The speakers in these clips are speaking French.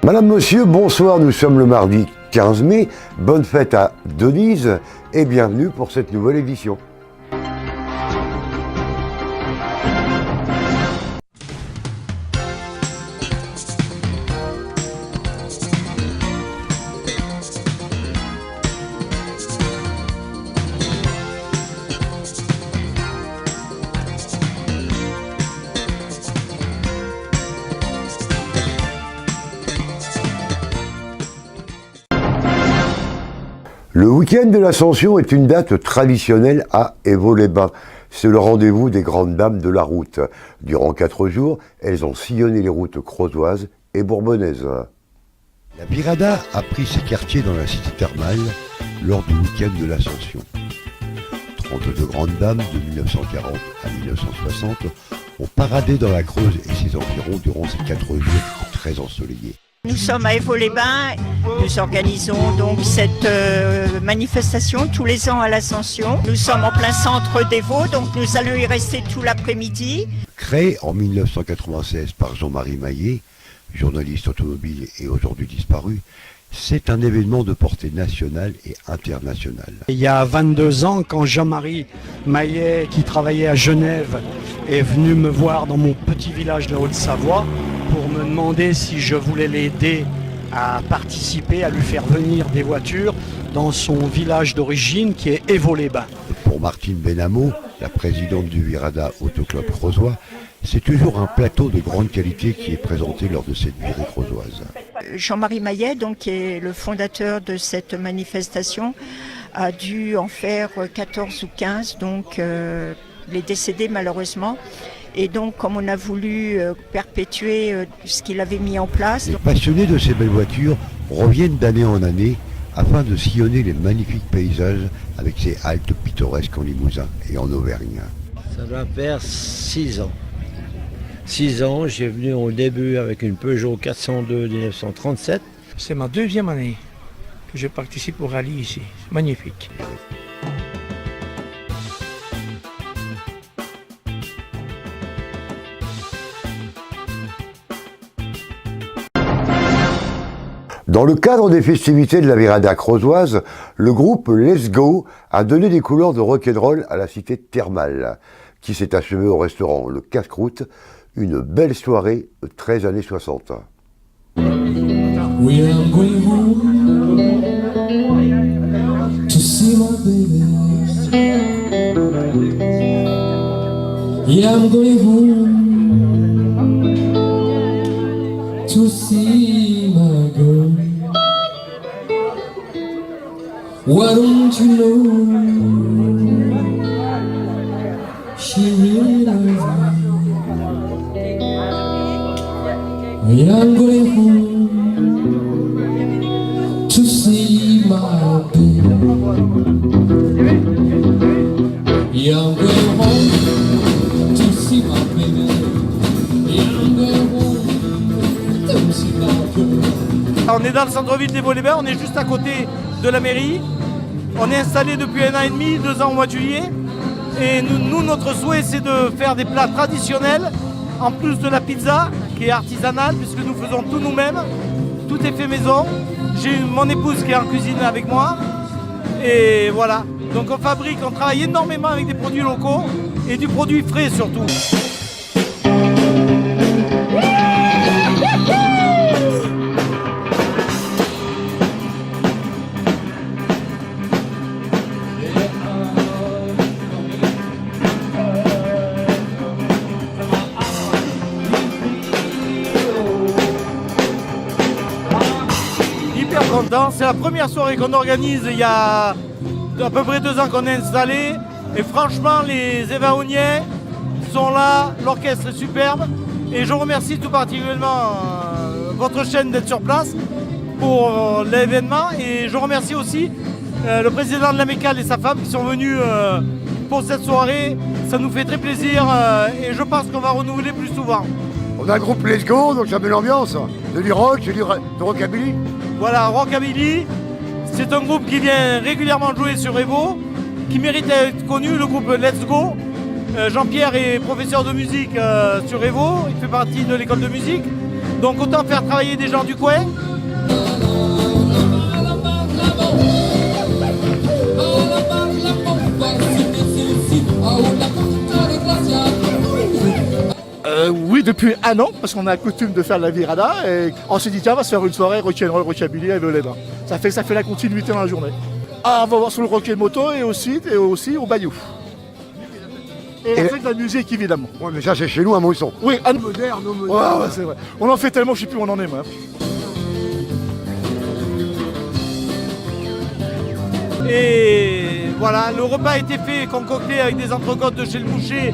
Madame, monsieur, bonsoir, nous sommes le mardi 15 mai. Bonne fête à Denise et bienvenue pour cette nouvelle édition. Le week-end de l'Ascension est une date traditionnelle à Évaux-les-Bains. C'est le rendez-vous des grandes dames de la route. Durant 4 jours, elles ont sillonné les routes crozioises et bourbonnaises. La Virada a pris ses quartiers dans la cité thermale lors du week-end de l'Ascension. 32 grandes dames de 1940 à 1960 ont paradé dans la Creuse et ses environs durant ces 4 jours très ensoleillés. Nous sommes à Évaux-les-Bains, nous organisons donc cette manifestation tous les ans à l'Ascension. Nous sommes en plein centre d'Évaux, donc nous allons y rester tout l'après-midi. Créé en 1996 par Jean-Marie Maillet, journaliste automobile et aujourd'hui disparu, c'est un événement de portée nationale et internationale. Il y a 22 ans, quand Jean-Marie Maillet, qui travaillait à Genève, est venu me voir dans mon petit village de la Haute-Savoie pour me demander si je voulais l'aider à participer, à lui faire venir des voitures dans son village d'origine qui est Évaux-les-Bains. Pour Martine Benamo, la présidente du Virada Autoclub creusois, c'est toujours un plateau de grande qualité qui est présenté lors de cette virée creusoise. Jean-Marie Maillet, donc, qui est le fondateur de cette manifestation, a dû en faire 14 ou 15, donc il est décédé malheureusement. Et donc, comme on a voulu perpétuer ce qu'il avait mis en place... Les passionnés de ces belles voitures reviennent d'année en année afin de sillonner les magnifiques paysages avec ces haltes pittoresques en Limousin et en Auvergne. Ça doit faire 6 ans. 6 ans, j'ai venu au début avec une Peugeot 402 1937. C'est ma 2e année que je participe au rallye ici. C'est magnifique. Dans le cadre des festivités de la Virada creusoise, le groupe Let's Go a donné des couleurs de rock'n'roll à la cité thermale, qui s'est achevée au restaurant Le Casse-Croûte, une belle soirée 13 années 60. We are going home to see my baby. Yeah, I'm going home to see my girl. Why don't you know she really loves me? Yeah, I'm going home to see my baby. Yeah, I'm going home to see my baby. Yeah, I'm going home to see my girl. On est dans le centre-ville d'Évaux-les-Bains, on est juste à côté de la mairie. On est installé depuis 1 an et demi, 2 ans au mois de juillet. Et nous, notre souhait, c'est de faire des plats traditionnels, en plus de la pizza, qui est artisanale, puisque nous faisons tout nous-mêmes. Tout est fait maison. J'ai mon épouse qui est en cuisine avec moi. Et voilà. Donc on fabrique, on travaille énormément avec des produits locaux et du produit frais surtout. C'est la première soirée qu'on organise il y a à peu près 2 ans qu'on est installé. Et franchement, les Évaoniens sont là, l'orchestre est superbe. Et je remercie tout particulièrement votre chaîne d'être sur place pour l'événement. Et je remercie aussi le président de l'Amicale et sa femme qui sont venus pour cette soirée. Ça nous fait très plaisir et je pense qu'on va renouveler plus souvent. On a un groupe Let's Go, donc ça met l'ambiance. De du rock, de rockabilly. Voilà, Rockabilly, c'est un groupe qui vient régulièrement jouer sur Évaux, qui mérite d'être connu, le groupe Let's Go. Jean-Pierre est professeur de musique sur Évaux, il fait partie de l'école de musique. Donc autant faire travailler des gens du coin. Oui, depuis un an, parce qu'on a coutume de faire la virada, et on s'est dit tiens, on va se faire une soirée rock'n'roll, rockabilly avec les bains. Ça fait la continuité dans la journée. Ah, on va voir sur le rock et moto et aussi au bayou. Et avec la musique évidemment. Ouais, mais ça c'est chez nous à Mousson. Oui, à moderne, ouais, c'est vrai. On en fait tellement, je sais plus où on en est moi. Et voilà, le repas a été fait, concocté avec des entrecôtes de chez le boucher,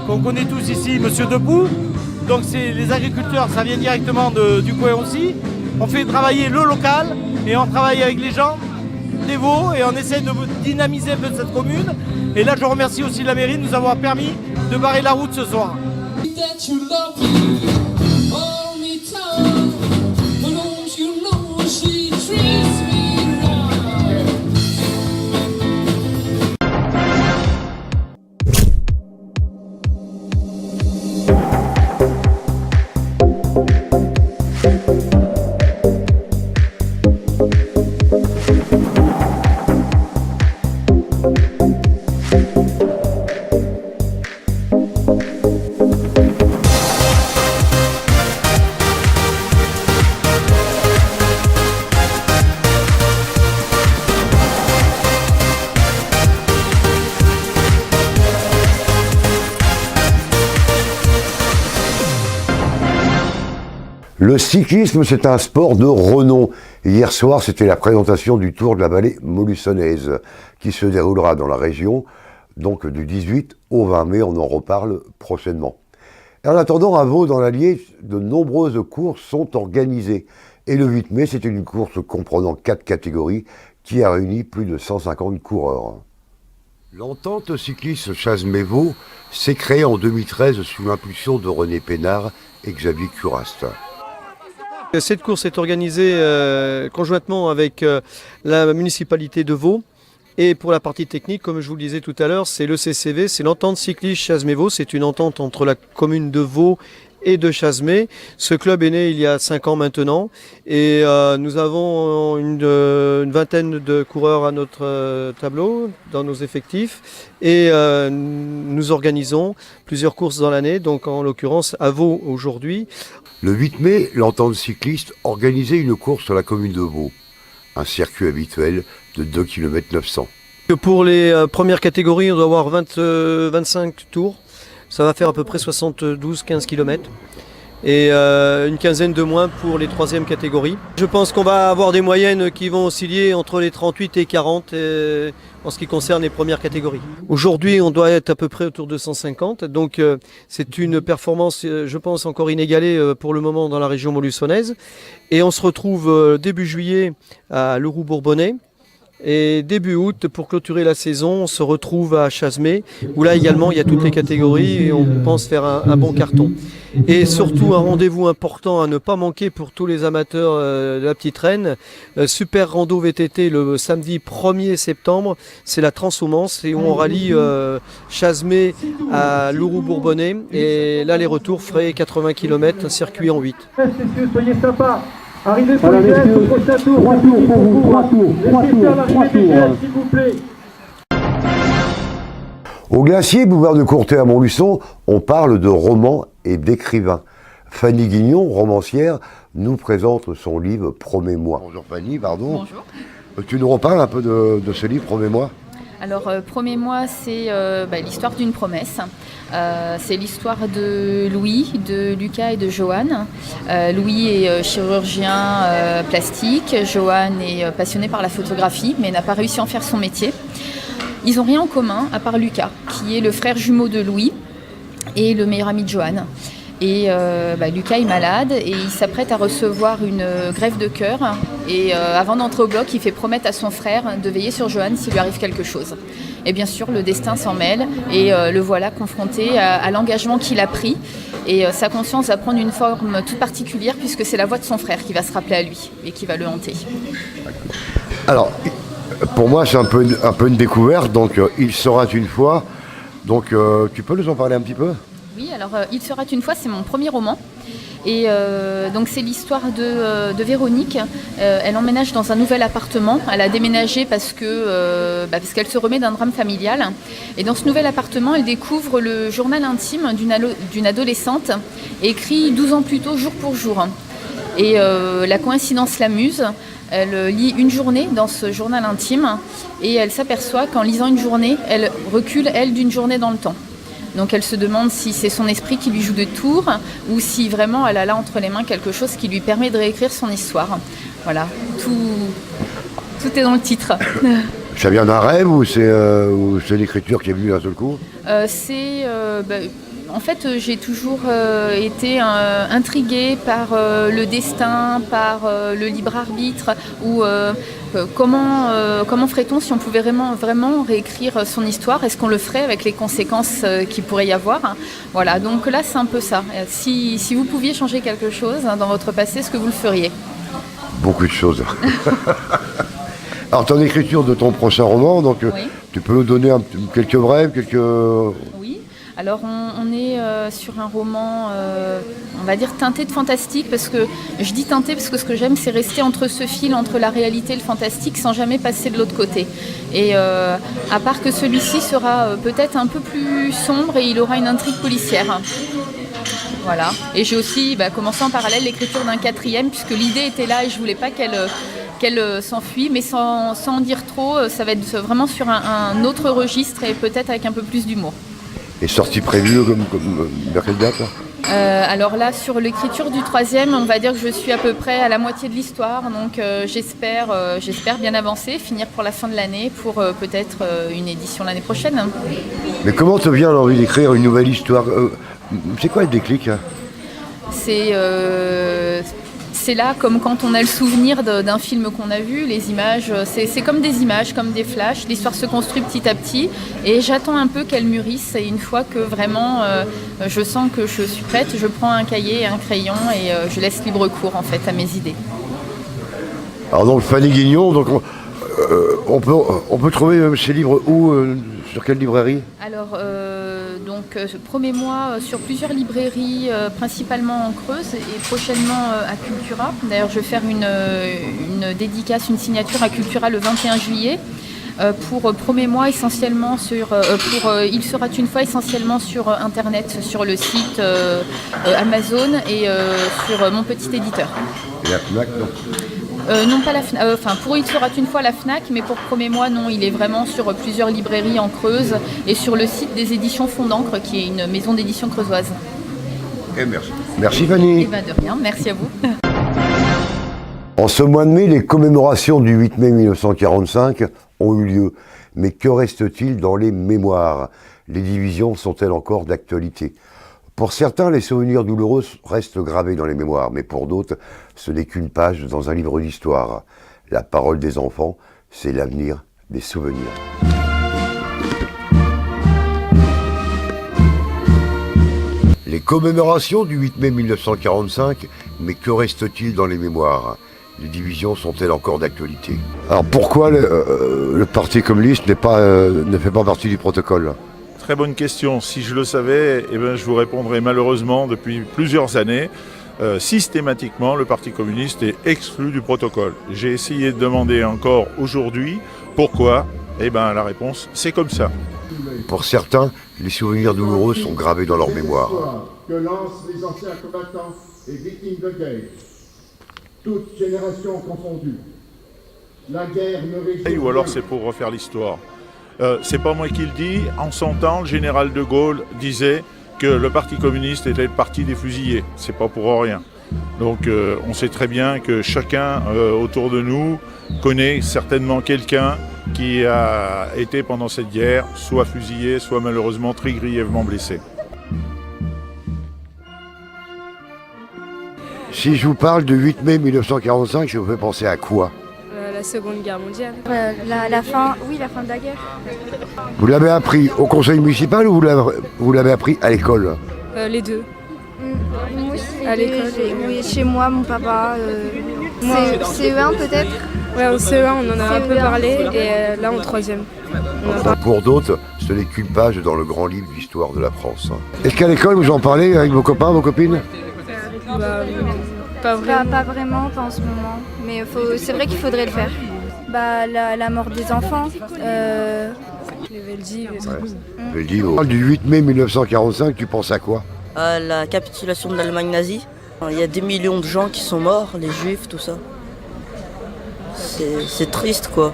qu'on connaît tous ici, Monsieur Debout. Donc c'est les agriculteurs, ça vient directement du coin aussi. On fait travailler le local et on travaille avec les gens des Vaux et on essaie de dynamiser un peu cette commune. Et là je remercie aussi la mairie de nous avoir permis de barrer la route ce soir. That you love me all the time, but don't you know she treats me right? Le cyclisme, c'est un sport de renom. Hier soir, c'était la présentation du Tour de la vallée molussonaise, qui se déroulera dans la région, donc du 18 au 20 mai, on en reparle prochainement. Et en attendant, à Vaud, dans l'Allier, de nombreuses courses sont organisées. Et le 8 mai, c'était une course comprenant 4 catégories, qui a réuni plus de 150 coureurs. L'entente cycliste Chasmes-Vaud s'est créée en 2013 sous l'impulsion de René Pénard et Xavier Curaste. Cette course est organisée conjointement avec la municipalité de Vaud. Et pour la partie technique, comme je vous le disais tout à l'heure, c'est le CCV, c'est l'entente cycliste Chasmes-Vaud. C'est une entente entre la commune de Vaud et de Chasmes. Ce club est né il y a 5 ans maintenant. Et nous avons une vingtaine de coureurs à notre tableau, dans nos effectifs. Et nous organisons plusieurs courses dans l'année, donc en l'occurrence à Vaud aujourd'hui. Le 8 mai, l'entente cycliste organisait une course sur la commune de Vaud, un circuit habituel de 2 km 900. Pour les premières catégories, on doit avoir 25 tours. Ça va faire à peu près 72-15 km. Et une quinzaine de moins pour les troisièmes catégories. Je pense qu'on va avoir des moyennes qui vont osciller entre les 38 et 40 en ce qui concerne les premières catégories. Aujourd'hui, on doit être à peu près autour de 150. Donc c'est une performance, je pense, encore inégalée pour le moment dans la région molussonaise. Et on se retrouve début juillet à Leroux-Bourbonnais. Et début août, pour clôturer la saison, on se retrouve à Chasmes, où là également il y a toutes les catégories et on pense faire un bon carton. Et surtout un rendez-vous important à ne pas manquer pour tous les amateurs de la petite reine. Super rando VTT le samedi 1er septembre, c'est la Transhumance et on rallie Chasmes à Leroux-Bourbonnais et l'aller-retour ferait 80 km, un circuit en 8. Messieurs, soyez sympas. Arrivez sur les gestes au prochain tour. 3 tours pour vous, 3 tours. Laissez faire l'arrivée des gestes, s'il vous plaît. Au glacier, boulevard de Courtet à Montluçon, on parle de romans et d'écrivains. Fanny Guignon, romancière, nous présente son livre Promets-moi. Bonjour Fanny, pardon. Bonjour. Tu nous reparles un peu de ce livre Promets-moi? Alors, Promets-moi, c'est l'histoire d'une promesse. C'est l'histoire de Louis, de Lucas et de Joanne. Louis est chirurgien plastique. Joanne est passionnée par la photographie, mais n'a pas réussi à en faire son métier. Ils n'ont rien en commun, à part Lucas, qui est le frère jumeau de Louis et le meilleur ami de Joanne. Et Lucas est malade et il s'apprête à recevoir une greffe de cœur. Et avant d'entrer au bloc, il fait promettre à son frère de veiller sur Joanne s'il lui arrive quelque chose. Et bien sûr, le destin s'en mêle et le voilà confronté à l'engagement qu'il a pris. Et sa conscience va prendre une forme toute particulière puisque c'est la voix de son frère qui va se rappeler à lui et qui va le hanter. Alors, pour moi, c'est un peu une découverte. Donc, il sera une fois. Donc, tu peux nous en parler un petit peu ? Oui, alors Il sera une fois, c'est mon premier roman. Et donc c'est l'histoire de Véronique. Elle emménage dans un nouvel appartement. Elle a déménagé parce qu'elle se remet d'un drame familial. Et dans ce nouvel appartement, elle découvre le journal intime d'une adolescente, écrit 12 ans plus tôt, jour pour jour. Et la coïncidence l'amuse. Elle lit une journée dans ce journal intime et elle s'aperçoit qu'en lisant une journée, elle recule, elle, d'une journée dans le temps. Donc elle se demande si c'est son esprit qui lui joue des tours ou si vraiment elle a là entre les mains quelque chose qui lui permet de réécrire son histoire. Voilà, tout est dans le titre. Ça vient d'un rêve ou c'est l'écriture qui est venue d'un seul coup? En fait, j'ai toujours été intriguée par le destin, par le libre arbitre, ou comment ferait-on si on pouvait vraiment réécrire son histoire? Est-ce qu'on le ferait avec les conséquences qu'il pourrait y avoir? Voilà, donc là c'est un peu ça. Si vous pouviez changer quelque chose dans votre passé, est-ce que vous le feriez? Beaucoup de choses. Alors ton écriture de ton prochain roman, donc oui. Tu peux nous donner quelques brèves, Oui. Alors on est sur un roman, on va dire teinté de fantastique, parce que je dis teinté parce que ce que j'aime c'est rester entre ce fil, entre la réalité et le fantastique, sans jamais passer de l'autre côté. Et à part que celui-ci sera peut-être un peu plus sombre et il aura une intrigue policière. Voilà. Et j'ai aussi commencé en parallèle l'écriture d'un 4e, puisque l'idée était là et je voulais pas qu'elle s'enfuit, mais sans en dire trop, ça va être vraiment sur un autre registre et peut-être avec un peu plus d'humour. Et sortie prévue comme vers quelle date? Alors là, sur l'écriture du 3e, on va dire que je suis à peu près à la moitié de l'histoire, donc j'espère bien avancer, finir pour la fin de l'année, pour peut-être une édition l'année prochaine. Mais comment te vient l'envie d'écrire une nouvelle histoire? C'est quoi le déclic? C'est là comme quand on a le souvenir d'un film qu'on a vu, les images, c'est comme des images, comme des flashs, l'histoire se construit petit à petit et j'attends un peu qu'elle mûrisse et une fois que vraiment je sens que je suis prête, je prends un cahier et un crayon et je laisse libre cours en fait à mes idées. Alors donc Fanny Guignon, donc on peut trouver ces livres où, sur quelle librairie? Alors promets-moi sur plusieurs librairies, principalement en Creuse et prochainement à Cultura. D'ailleurs je vais faire une dédicace, une signature à Cultura le 21 juillet. Pour Promets-moi essentiellement pour Il sera une fois essentiellement sur internet, sur le site Amazon et sur mon petit éditeur. Et la FNAC, non? Non pas la FNAC, pour Il sera une fois la FNAC, mais pour Promets-moi non, il est vraiment sur plusieurs librairies en Creuse et sur le site des éditions Fond d'Encre qui est une maison d'édition creusoise. Et merci. Merci Fanny. Et de rien, merci à vous. En ce mois de mai, les commémorations du 8 mai 1945 ont eu lieu. Mais que reste-t-il dans les mémoires? Les divisions sont-elles encore d'actualité? Pour certains, les souvenirs douloureux restent gravés dans les mémoires, mais pour d'autres, ce n'est qu'une page dans un livre d'histoire. La parole des enfants, c'est l'avenir des souvenirs. Les commémorations du 8 mai 1945, mais que reste-t-il dans les mémoires? Les divisions sont-elles encore d'actualité? Alors pourquoi le Parti communiste ne fait pas partie du protocole? Très bonne question. Si je le savais, je vous répondrais malheureusement depuis plusieurs années. Systématiquement, le Parti communiste est exclu du protocole. J'ai essayé de demander encore aujourd'hui pourquoi. La réponse, c'est comme ça. Pour certains, les souvenirs douloureux sont gravés dans leur mémoire. Que lancent les anciens combattants et victimes de guerre, toutes générations confondues. La guerre ne résout Ou alors c'est pour refaire l'histoire. C'est pas moi qui le dis. En son temps, le général de Gaulle disait que le Parti communiste était le parti des fusillés. C'est pas pour rien. Donc on sait très bien que chacun autour de nous connaît certainement quelqu'un qui a été pendant cette guerre soit fusillé, soit malheureusement très grièvement blessé. Si je vous parle du 8 mai 1945, je vous fais penser à quoi? La Seconde Guerre mondiale. La fin de la guerre. Vous l'avez appris au conseil municipal ou vous l'avez appris à l'école? Les deux. Moi aussi, à l'école. Oui, chez moi, mon papa. CE1 peut-être. Ouais, en CE1, on en a un peu parlé et là en 3e. Enfin, pour d'autres, ce n'est qu'une page dans le grand livre d'histoire de la France. Est-ce qu'à l'école, vous en parlez avec vos copains, vos copines? Pas vraiment, pas en ce moment. Mais c'est vrai qu'il faudrait le faire. La mort des enfants. Les Veldiv. Veldiv. On parle du 8 mai 1945, tu penses à quoi? À la capitulation de l'Allemagne nazie. Il y a des millions de gens qui sont morts, les juifs, tout ça. C'est triste, quoi.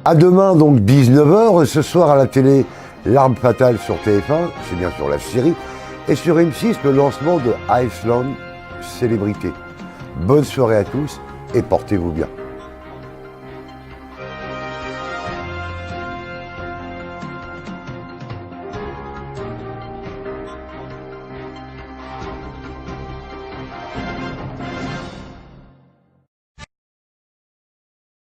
À demain, donc 19h, ce soir à la télé, L'Arme Fatale sur TF1, c'est bien sûr la série, et sur M6, le lancement de Iceland Célébrité. Bonne soirée à tous et portez-vous bien.